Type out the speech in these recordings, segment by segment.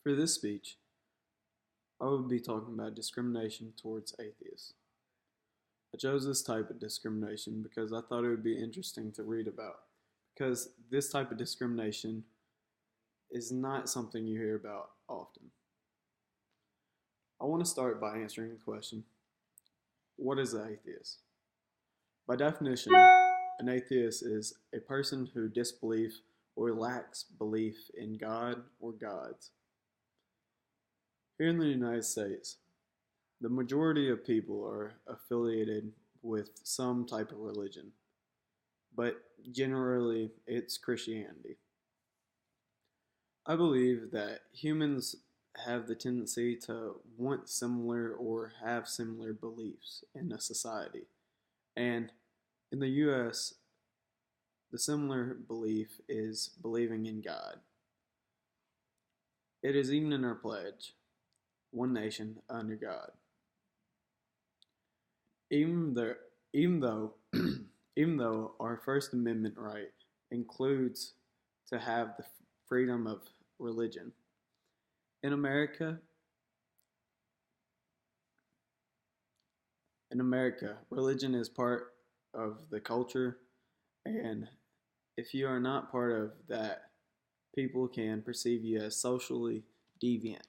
For this speech, I will be talking about discrimination towards atheists. I chose this type of discrimination because I thought it would be interesting to read about, because this type of discrimination is not something you hear about often. I want to start by answering the question, what is an atheist? By definition, an atheist is a person who disbelieves or lacks belief in God or gods. Here in the United States, the majority of people are affiliated with some type of religion, but generally it's Christianity. I believe that humans have the tendency to want similar or have similar beliefs in a society. And in the US, the similar belief is believing in God. It is even in our pledge, one nation under God. Even though, even though, even though our First Amendment right includes to have the freedom of religion, in America, religion is part of the culture, and if you are not part of that, people can perceive you as socially deviant.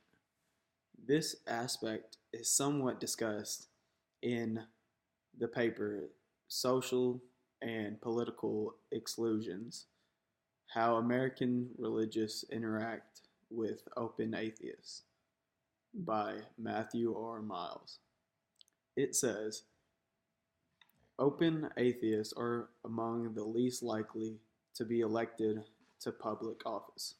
This aspect is somewhat discussed in the paper Social and Political Exclusions, How American Religious Interact with Open Atheists by Matthew R. Miles. It says, open atheists are among the least likely to be elected to public office,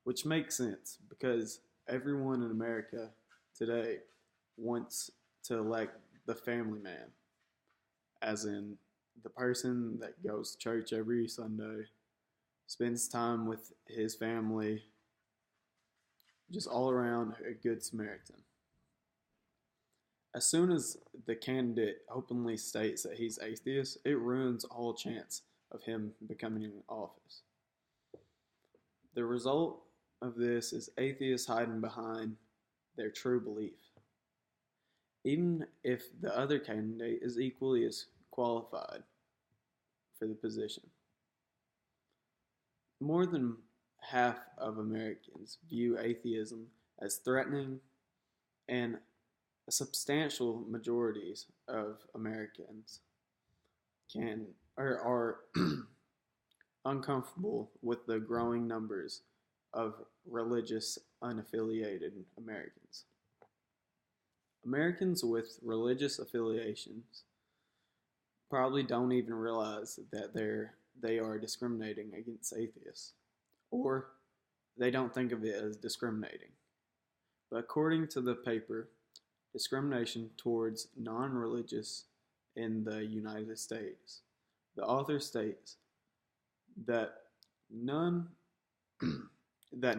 which makes sense because everyone in America today wants to elect the family man, as in the person that goes to church every Sunday, spends time with his family, just all around a good Samaritan. As soon as the candidate openly states that he's atheist, it ruins all chance of him becoming in office. The result of this is atheists hiding behind their true belief, even if the other candidate is equally as qualified for the position. More than half of Americans view atheism as threatening, and substantial majorities of Americans are uncomfortable with the growing numbers of religious unaffiliated Americans. Americans with religious affiliations probably don't even realize that they are discriminating against atheists, or they don't think of it as discriminating. But according to the paper Discrimination Towards Non-Religious in the United States, the author states that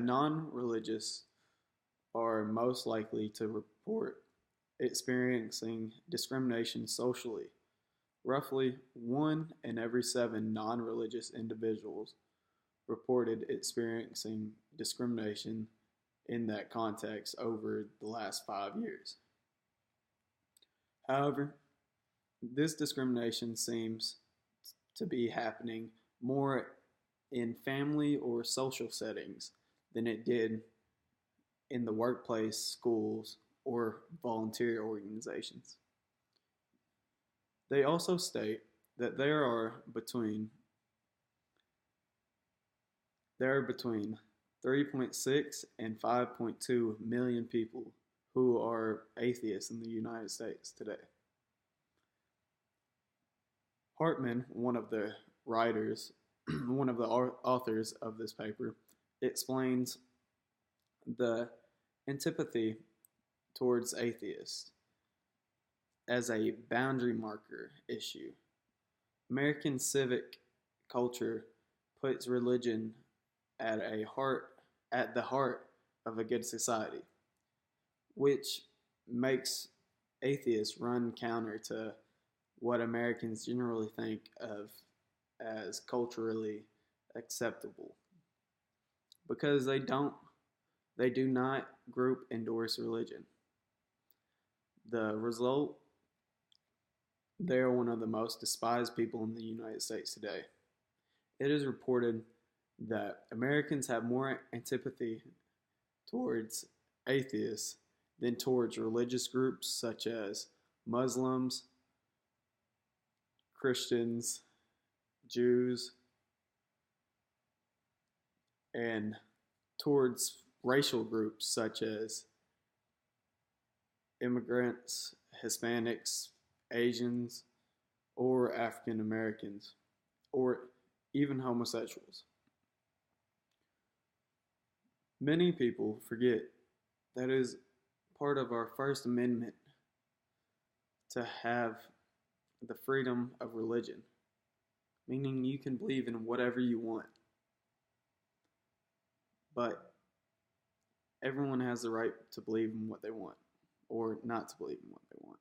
non-religious are most likely to report experiencing discrimination socially. Roughly 1 in every 7 non-religious individuals reported experiencing discrimination in that context over the last 5 years. However, this discrimination seems to be happening more in family or social settings than it did in the workplace, schools, or volunteer organizations. They also state that there are between 3.6 and 5.2 million people who are atheists in the United States today. Hartman, one of the writers, one of the authors of this paper, explains the antipathy towards atheists as a boundary marker issue. American civic culture puts religion at the heart of a good society, which makes atheists run counter to what Americans generally think of as culturally acceptable, because they don't They do not group endorse religion. The result, they are one of the most despised people in the United States today. It is reported that Americans have more antipathy towards atheists than towards religious groups such as Muslims, Christians, Jews, and towards racial groups such as immigrants, Hispanics, Asians, or African Americans, or even homosexuals. Many people forget that it is part of our First Amendment to have the freedom of religion, meaning you can believe in whatever you want, but everyone has the right to believe in what they want or not to believe in what they want.